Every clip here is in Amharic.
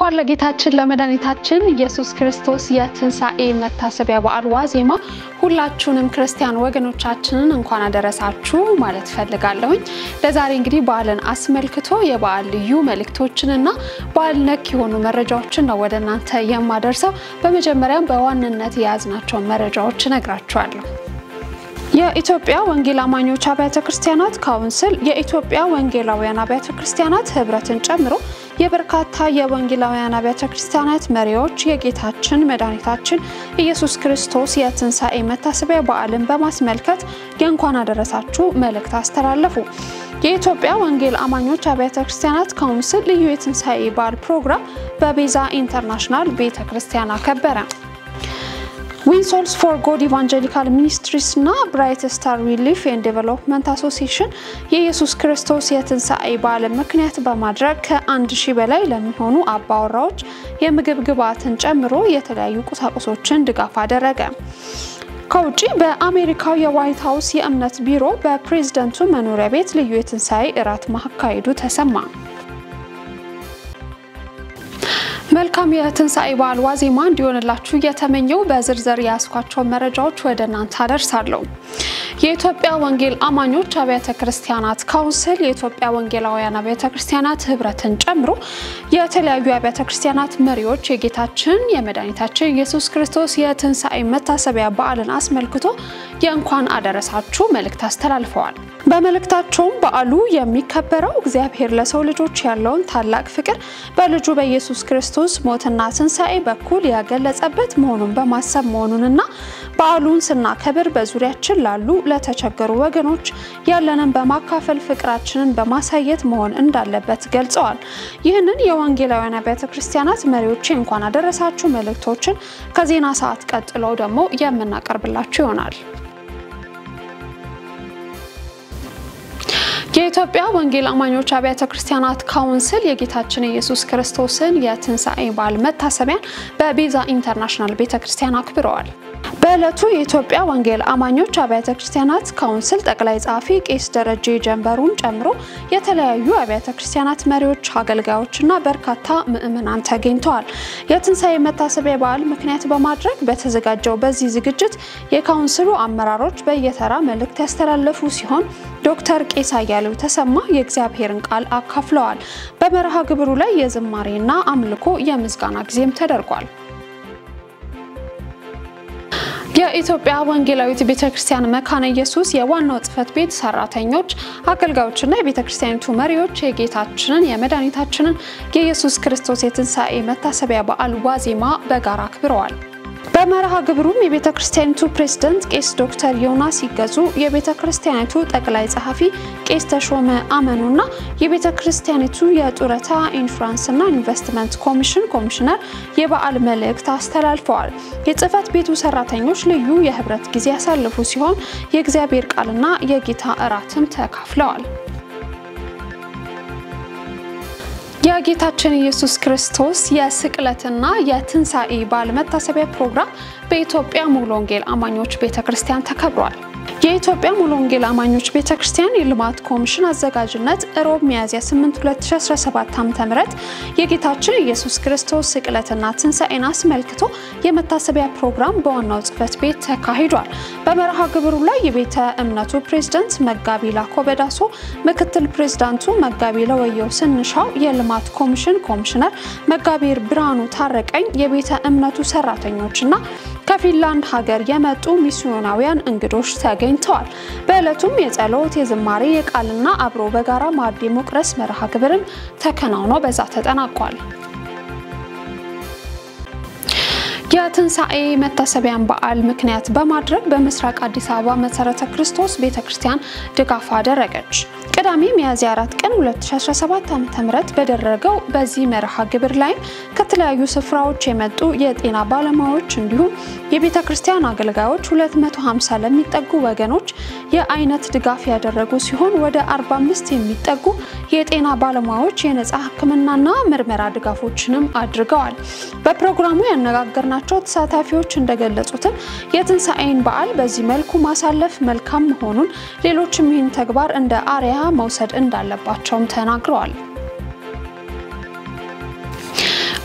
እንኳን ለጌታችን ለመድኃኒታችን ኢየሱስ ክርስቶስ የትንሣኤ መታሰቢያ በዓል ዋዜማ ሁላችሁንም ክርስቲያን ወገኖቻችንን እንኳን አደረሳችሁ ማለት ፈልጋለሁኝ። ለዛሬ እንግዲህ በዓልን አስመልክቶ የበዓል ልዩ መልእክቶችንና በዓል ነክ የሆኑ መረጃዎችን ነው ወደ እናንተ የማደርሰው። በመጀመሪያም በዋንነት የያዝናቸው መረጃዎች ነግራችኋለሁ። የኢትዮጵያ ወንጌል አማኞች አብያተ ክርስቲያናት ካውንስል የኢትዮጵያ ወንጌላውያን አብያተ ክርስቲያናት ህብረትን ጨምሮ የበርካታ የወንጌላውያን አብያተ ክርስቲያናት መሪዎች የጌታችን መድኃኒታችን ኢየሱስ ክርስቶስ የትንሣኤ መታሰቢያ በዓልን በማስመልከት የእንኳን አደረሳችሁ መልእክት አስተላለፉ። የኢትዮጵያ ወንጌል አማኞች አብያተ ክርስቲያናት ካውንስል ልዩ የትንሣኤ በዓል ፕሮግራም በቤዛ ኢንተርናሽናል ቤተክርስቲያን አከበረ። Win Souls for God Evangelical Ministries እና Bright Star Relief and Development Association የኢየሱስ ክርስቶስ የትንሣኤ በዓል ምክንያት በማድረግ ከ1000 በላይ ለሚሆኑ አባወራዎች የምግብ ግብዓትን ጨምሮ የተለያዩ ቁሳቁሶችን ድጋፍ አደረገ። ከውጪ በአሜሪካው የዋይት ሃውስ የእምነት ቢሮ በፕሬዝዳንቱ መኖሪያ ቤት ልዩ የትንሣኤ እራት ማካሄዱ ተሰማ። መልካም የትንሣኤ በዓል ዋዜማ እንዲሆንላችሁ የተመኘው በዝርዝር ያስኳቸው መረጃዎች ወደ እናንተ አደርሳለሁ። የኢትዮጵያ ወንጌል አማኞች አብያተ ክርስቲያናት ካውንስል የኢትዮጵያ ወንጌላውያን አብያተ ክርስቲያናት ህብረትን ጨምሮ የተለያዩ አብያተ ክርስቲያናት መሪዎች የጌታችን የመድኃኒታችን ኢየሱስ ክርስቶስ የትንሣኤ መታሰቢያ በዓልን አስመልክቶ የእንኳን አደረሳችሁ መልእክት አስተላልፈዋል። በመልእክታቸውም በዓሉ የሚከበረው እግዚአብሔር ለሰው ልጆች ያለውን ታላቅ ፍቅር በልጁ በኢየሱስ ክርስቶስ ሞትና ትንሣኤ በኩል ያገለጸበት መሆኑን በማሰብ መሆኑንና በዓሉን ስናከብር በዙሪያችን ላሉ ለተቸገሩ ወገኖች ያለንን በማካፈል ፍቅራችንን በማሳየት መሆን እንዳለበት ገልጸዋል። ይህንን የወንጌላውያን አብያተ ክርስቲያናት መሪዎች እንኳን አደረሳችሁ መልእክቶችን ከዜና ሰዓት ቀጥለው ደግሞ የምናቀርብላችሁ ይሆናል። የኢትዮጵያ ወንጌል አማኞች አብያተ ክርስቲያናት ካውንስል የጌታችን ኢየሱስ ክርስቶስን የትንሣኤ በዓል መታሰቢያን በቤዛ ኢንተርናሽናል ቤተክርስቲያን አክብረዋል። በዕለቱ የኢትዮጵያ ወንጌል አማኞች አብያተ ክርስቲያናት ካውንስል ጠቅላይ ጻፊ ቄስ ደረጀ ጀንበሩን ጨምሮ የተለያዩ አብያተ ክርስቲያናት መሪዎች፣ አገልጋዮችና በርካታ ምእመናን ተገኝተዋል። የትንሣኤ መታሰቢያ በዓል ምክንያት በማድረግ በተዘጋጀው በዚህ ዝግጅት የካውንስሉ አመራሮች በየተራ መልእክት ያስተላለፉ ሲሆን ዶክተር ቄስ አያሌው ተሰማ የእግዚአብሔርን ቃል አካፍለዋል። በመርሃ ግብሩ ላይ የዝማሬና አምልኮ የምስጋና ጊዜም ተደርጓል። የኢትዮጵያ ወንጌላዊት ቤተክርስቲያን መካነ ኢየሱስ የዋናው ጽፈት ቤት ሰራተኞች፣ አገልጋዮችና የቤተክርስቲያኒቱ መሪዎች የጌታችንን የመድኃኒታችንን የኢየሱስ ክርስቶስ የትንሣኤ መታሰቢያ በዓል ዋዜማ በጋራ አክብረዋል። በመርሃ ግብሩም የቤተክርስቲያኒቱ ፕሬዝዳንት ቄስ ዶክተር ዮናስ ይገዙ፣ የቤተክርስቲያኒቱ ጠቅላይ ጸሐፊ ቄስ ተሾመ አመኑና የቤተክርስቲያኒቱ የጡረታ ኢንሹራንስና ኢንቨስትመንት ኮሚሽን ኮሚሽነር የበዓል መልእክት አስተላልፈዋል። የጽፈት ቤቱ ሰራተኞች ልዩ የህብረት ጊዜ ያሳለፉ ሲሆን የእግዚአብሔር ቃልና የጌታ እራትም ተካፍለዋል። የጌታችን ኢየሱስ ክርስቶስ የስቅለትና የትንሣኤ በዓል መታሰቢያ ፕሮግራም በኢትዮጵያ ሙሉ ወንጌል አማኞች ቤተክርስቲያን ተከብሯል። የኢትዮጵያ ሙሉ ወንጌል አማኞች ቤተክርስቲያን የልማት ኮሚሽን አዘጋጅነት ሮብ ሚያዝያ 8 2017 ዓ.ም የጌታችን ኢየሱስ ክርስቶስ ስቅለትና ትንሣኤን አስመልክቶ የመታሰቢያ ፕሮግራም በዋናው ጽፈት ቤት ተካሂዷል። በመርሃ ግብሩ ላይ የቤተ እምነቱ ፕሬዝዳንት መጋቢ ላኮ በዳሶ፣ ምክትል ፕሬዝዳንቱ መጋቢ ለወየው ስንሻው፣ የልማት ኮሚሽን ኮሚሽነር መጋቢ ብርሃኑ ታረቀኝ፣ የቤተ እምነቱ ሰራተኞችና ከፊንላንድ ሀገር የመጡ ሚስዮናውያን እንግዶች ተገኝተዋል። በዕለቱም የጸሎት፣ የዝማሬ፣ የቃልና አብሮ በጋራ ማዕድ መቁረስ መርሃ ግብርም ተከናውኖ በዛ ተጠናቋል። የትንሣኤ መታሰቢያን በዓል ምክንያት በማድረግ በምስራቅ አዲስ አበባ መሰረተ ክርስቶስ ቤተክርስቲያን ድጋፍ አደረገች። ቅዳሜ ሚያዝያ 4 ቀን 2017 ዓ.ም በደረገው በዚህ መርሃ ግብር ላይ ከተለያዩ ስፍራዎች የመጡ የጤና ባለሙያዎች እንዲሁም የቤተክርስቲያን አገልጋዮች 250 ለሚጠጉ ወገኖች የአይነት ድጋፍ ያደረጉ ሲሆን ወደ 45 የሚጠጉ የጤና ባለሙያዎች የነጻ ሕክምናና ምርመራ ድጋፎችንም አድርገዋል። በፕሮግራሙ ያነጋገርናቸው ተሳታፊዎች እንደገለጹት የትንሣኤን በዓል በዚህ መልኩ ማሳለፍ መልካም መሆኑን ሌሎችም ይህን ተግባር እንደ አርአያ መውሰድ እንዳለባቸውም ተናግረዋል።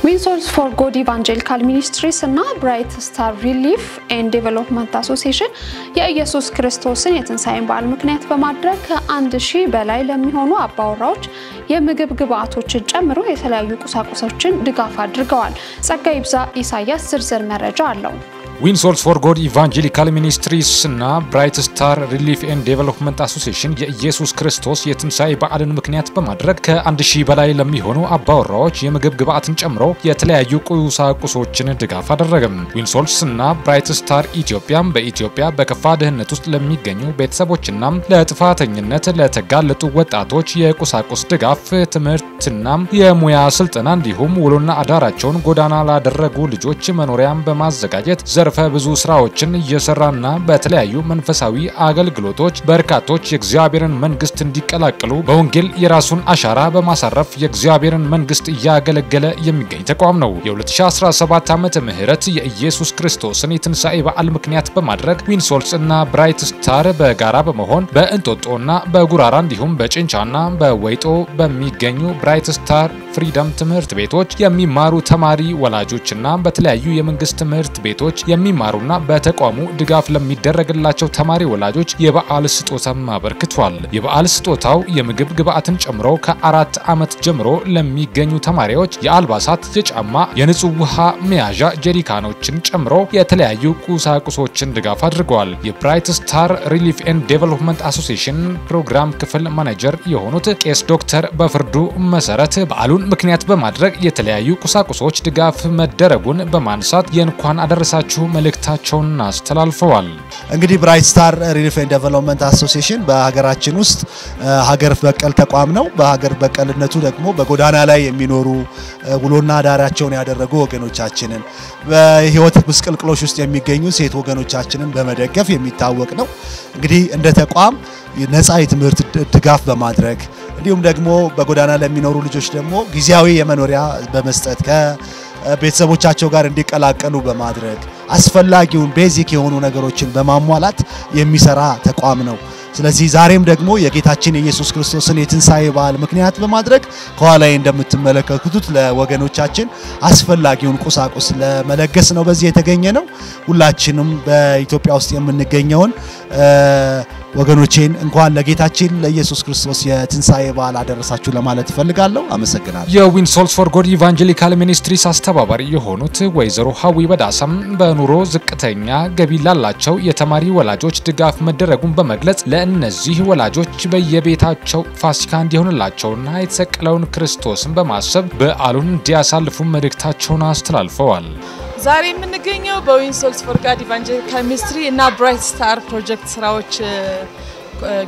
ዊንሶልስ ፎር ጎድ ኢቫንጀሊካል ሚኒስትሪስ እና ብራይት ስታር ሪሊፍ ኤንድ ዴቨሎፕመንት አሶሲዬሽን የኢየሱስ ክርስቶስን የትንሣኤ በዓል ምክንያት በማድረግ ከ1000 በላይ ለሚሆኑ አባወራዎች የምግብ ግብአቶችን ጨምሮ የተለያዩ ቁሳቁሶችን ድጋፍ አድርገዋል። ጸጋይ ይብዛ ኢሳያስ ዝርዝር መረጃ አለው። ዊንሶልስ ፎር ጎድ ኢቫንጀሊካል ሚኒስትሪስ እና ብራይት ስታር ሪሊፍ ኤንድ ዴቨሎፕመንት አሶሲዬሽን የኢየሱስ ክርስቶስ የትንሣኤ በዓልን ምክንያት በማድረግ ከ1000 በላይ ለሚሆኑ አባወራዎች የምግብ ግብአትን ጨምሮ የተለያዩ ቁሳቁሶችን ድጋፍ አደረገ። ዊንሶልስ እና ብራይት ስታር ኢትዮጵያም በኢትዮጵያ በከፋ ድህነት ውስጥ ለሚገኙ ቤተሰቦችና ለጥፋተኝነት ለተጋለጡ ወጣቶች የቁሳቁስ ድጋፍ፣ ትምህርትና የሙያ ስልጠና እንዲሁም ውሎና አዳራቸውን ጎዳና ላደረጉ ልጆች መኖሪያን በማዘጋጀት ዘርፈ ብዙ ስራዎችን እየሰራና በተለያዩ መንፈሳዊ አገልግሎቶች በርካቶች የእግዚአብሔርን መንግስት እንዲቀላቀሉ በወንጌል የራሱን አሻራ በማሳረፍ የእግዚአብሔርን መንግስት እያገለገለ የሚገኝ ተቋም ነው። የ2017 ዓመተ ምህረት የኢየሱስ ክርስቶስን የትንሣኤ በዓል ምክንያት በማድረግ ዊንሶልስ እና ብራይት ስታር በጋራ በመሆን በእንጦጦና በጉራራ እንዲሁም በጭንቻና በወይጦ በሚገኙ ብራይት ስታር ፍሪደም ትምህርት ቤቶች የሚማሩ ተማሪ ወላጆችና በተለያዩ የመንግስት ትምህርት ቤቶች የሚማሩና በተቋሙ ድጋፍ ለሚደረግላቸው ተማሪ ወላጆች የበዓል ስጦታም አበርክቷል። የበዓል ስጦታው የምግብ ግብአትን ጨምሮ ከ4 ዓመት ጀምሮ ለሚገኙ ተማሪዎች የአልባሳት፣ የጫማ፣ የንጹህ ውሃ መያዣ ጀሪካኖችን ጨምሮ የተለያዩ ቁሳቁሶችን ድጋፍ አድርገዋል። የብራይት ስታር ሪሊፍ ኤንድ ዴቨሎፕመንት አሶሲዬሽን ፕሮግራም ክፍል ማኔጀር የሆኑት ቄስ ዶክተር በፍርዱ መሰረት በዓሉን ምክንያት በማድረግ የተለያዩ ቁሳቁሶች ድጋፍ መደረጉን በማንሳት የእንኳን አደረሳችሁ መልእክታቸውን አስተላልፈዋል። እንግዲህ ብራይት ስታር ሪሊፍ ኤንድ ዴቨሎፕመንት አሶሲዬሽን በሀገራችን ውስጥ ሀገር በቀል ተቋም ነው። በሀገር በቀልነቱ ደግሞ በጎዳና ላይ የሚኖሩ ውሎና አዳራቸውን ያደረጉ ወገኖቻችንን በህይወት ምስቅልቅሎች ውስጥ የሚገኙ ሴት ወገኖቻችንን በመደገፍ የሚታወቅ ነው። እንግዲህ እንደ ተቋም ነፃ የትምህርት ድጋፍ በማድረግ እንዲሁም ደግሞ በጎዳና ለሚኖሩ ልጆች ደግሞ ጊዜያዊ የመኖሪያ በመስጠት ቤተሰቦቻቸው ጋር እንዲቀላቀሉ በማድረግ አስፈላጊውን ቤዚክ የሆኑ ነገሮችን በማሟላት የሚሰራ ተቋም ነው። ስለዚህ ዛሬም ደግሞ የጌታችን ኢየሱስ ክርስቶስን የትንሣኤ በዓል ምክንያት በማድረግ ከኋላዬ እንደምትመለከቱት ለወገኖቻችን አስፈላጊውን ቁሳቁስ ለመለገስ ነው በዚህ የተገኘ ነው። ሁላችንም በኢትዮጵያ ውስጥ የምንገኘውን ወገኖቼን እንኳን ለጌታችን ለኢየሱስ ክርስቶስ የትንሣኤ በዓል አደረሳችሁ ለማለት ፈልጋለሁ። አመሰግናለሁ። የዊንሶልስ ፎር ጎድ ኢቫንጀሊካል ሚኒስትሪስ አስተባባሪ የሆኑት ወይዘሮ ሀዊ በዳሳም በኑሮ ዝቅተኛ ገቢ ላላቸው የተማሪ ወላጆች ድጋፍ መደረጉን በመግለጽ ለእነዚህ ወላጆች በየቤታቸው ፋሲካ እንዲሆንላቸውና የተሰቀለውን ክርስቶስን በማሰብ በዓሉን እንዲያሳልፉ መልእክታቸውን አስተላልፈዋል። ዛሬ የምንገኘው በዊንሶልስ ፎር ጎድ ኢቫንጀሊካል ሚኒስትሪ እና ብራይት ስታር ፕሮጀክት ስራዎች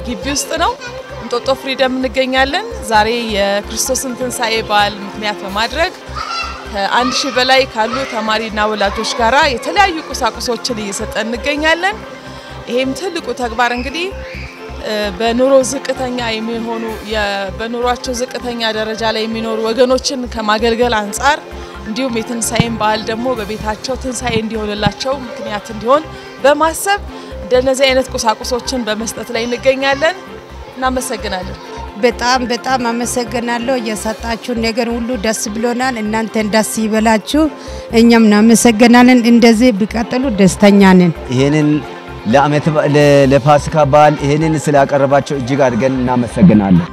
ግቢ ውስጥ ነው። እንጦጦ ፍሪደም እንገኛለን። ዛሬ የክርስቶስን ትንሣኤ በዓል ምክንያት በማድረግ ከ1000 በላይ ካሉ ተማሪና ወላጆች ጋራ የተለያዩ ቁሳቁሶችን እየሰጠን እንገኛለን። ይሄም ትልቁ ተግባር እንግዲህ በኑሮ ዝቅተኛ የሚሆኑ በኑሯቸው ዝቅተኛ ደረጃ ላይ የሚኖሩ ወገኖችን ከማገልገል አንፃር እንዲሁም የትንሣኤን በዓል ደግሞ በቤታቸው ትንሣኤ እንዲሆንላቸው ምክንያት እንዲሆን በማሰብ እንደነዚህ አይነት ቁሳቁሶችን በመስጠት ላይ እንገኛለን። እናመሰግናለን። በጣም አመሰግናለሁ። የሰጣችሁ ነገር ሁሉ ደስ ብሎናል። እናንተን ደስ ይበላችሁ። እኛም እናመሰግናለን። እንደዚህ ቢቀጥሉ ደስተኛ ነን። ይሄንን ለፋሲካ በዓል ይሄንን ስላቀረባቸው እጅግ አድርገን እናመሰግናለን።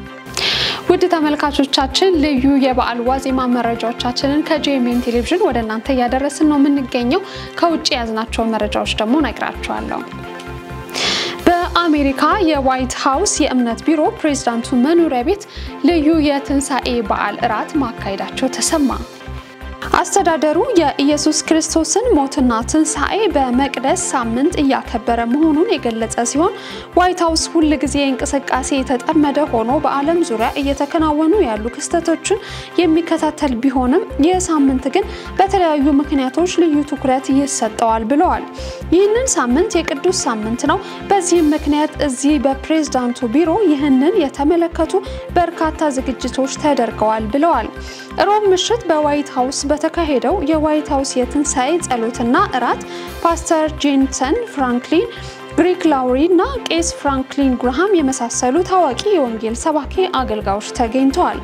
ውድ ተመልካቾቻችን ልዩ የበዓል ዋዜማ መረጃዎቻችንን ከጄኤምኤን ቴሌቪዥን ወደ እናንተ ያደረስን ነው የምንገኘው። ከውጪ ያዝናቸው መረጃዎች ደግሞ ነግራችኋለሁ። በአሜሪካ የዋይት ሃውስ የእምነት ቢሮ ፕሬዝዳንቱ መኖሪያ ቤት ልዩ የትንሣኤ በዓል እራት ማካሄዳቸው ተሰማ። አስተዳደሩ የኢየሱስ ክርስቶስን ሞትና ትንሣኤ በመቅደስ ሳምንት እያከበረ መሆኑን የገለጸ ሲሆን ዋይት ሃውስ ሁሉ ጊዜ እንቅስቃሴ የተጠመደ ሆኖ በዓለም ዙሪያ እየተከናወኑ ያሉ ክስተቶችን የሚከታተል ቢሆንም የሳምንት ግን በተለያዩ ምክንያቶች ልዩ ትኩረት ይሰጠዋል ብለዋል። ይህንን ሳምንት የቅዱስ ሳምንት ነው። በዚህም ምክንያት እዚህ በፕሬዝዳንቱ ቢሮ ይህንን የተመለከቱ በርካታ ዝግጅቶች ተደርገዋል ብለዋል። ሮብ ምሽት በዋይት ሃውስ በተካሄደው የዋይት ሃውስ የትንሣኤ ጸሎትና እራት ፓስተር ጄንሰን ፍራንክሊን ግሪክ ላውሪና ቄስ ፍራንክሊን ግራሃም የመሳሰሉ ታዋቂ የወንጌል ሰባኪ አገልጋዮች ተገኝተዋል።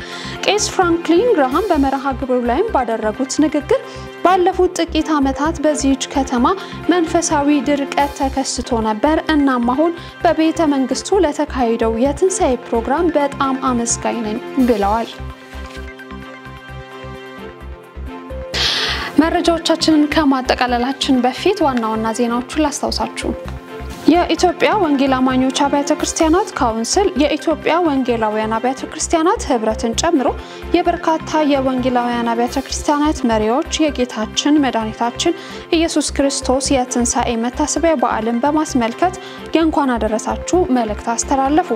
ቄስ ፍራንክሊን ግራሃም በመርሃ ግብሩ ላይ ባደረጉት ንግግር ባለፉት ጥቂት ዓመታት በዚህች ከተማ መንፈሳዊ ድርቀት ተከስቶ ነበር እናም አሁን በቤተ መንግስቱ ለተካሄደው የትንሳኤ ፕሮግራም በጣም አመስጋኝ ነኝ ብለዋል። መረጃዎቻችንን ከማጠቃለላችን በፊት ዋና ዋና ዜናዎችን ላስታውሳችሁ። የኢትዮጵያ ወንጌል አማኞች አብያተ ክርስቲያናት ካውንስል የኢትዮጵያ ወንጌላውያን አብያተ ክርስቲያናት ህብረትን ጨምሮ የበርካታ የወንጌላውያን አብያተ ክርስቲያናት መሪዎች የጌታችን መድኃኒታችን ኢየሱስ ክርስቶስ የትንሳኤ መታሰቢያ በዓልን በማስመልከት የእንኳን አደረሳችሁ መልእክት አስተላለፉ።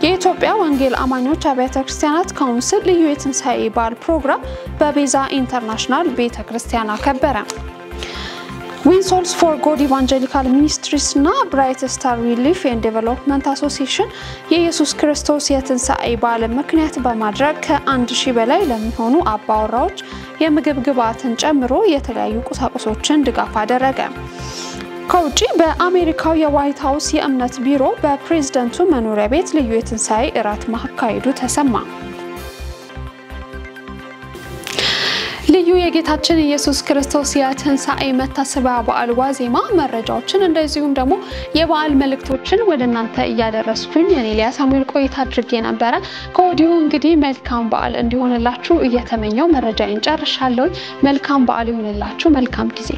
የኢትዮጵያ ወንጌል አማኞች አብያተ ክርስቲያናት ካውንስል ልዩ የትንሳኤ በዓል ፕሮግራም በቤዛ ኢንተርናሽናል ቤተክርስቲያን አከበረ። ዊንሶልስ ፎር ጎድ ኢቫንጀሊካል ሚኒስትሪስ እና ብራይት ስታር ሪሊፍ ኤንድ ዴቨሎፕመንት አሶሲዬሽን የኢየሱስ ክርስቶስ የትንሳኤ በዓልን ምክንያት በማድረግ ከ1000 በላይ ለሚሆኑ አባወራዎች የምግብ ግብዓትን ጨምሮ የተለያዩ ቁሳቁሶችን ድጋፍ አደረገ። ከውጪ በአሜሪካው የዋይት ሃውስ የእምነት ቢሮ በፕሬዝዳንቱ መኖሪያ ቤት ልዩ የትንሳኤ እራት ማካሄዱ ተሰማ። ልዩ የጌታችን ኢየሱስ ክርስቶስ የትንሳኤ መታሰቢያ በዓል ዋዜማ መረጃዎችን እንደዚሁም ደግሞ የበዓል መልእክቶችን ወደናንተ እያደረስኩኝ እኔ ሳሙኤል ቆይታ አድርጌ ነበር። ከወዲሁ እንግዲህ መልካም በዓል እንዲሆንላችሁ እየተመኘው መረጃዬን ጨርሻለሁ። መልካም በዓል ይሁንላችሁ። መልካም ጊዜ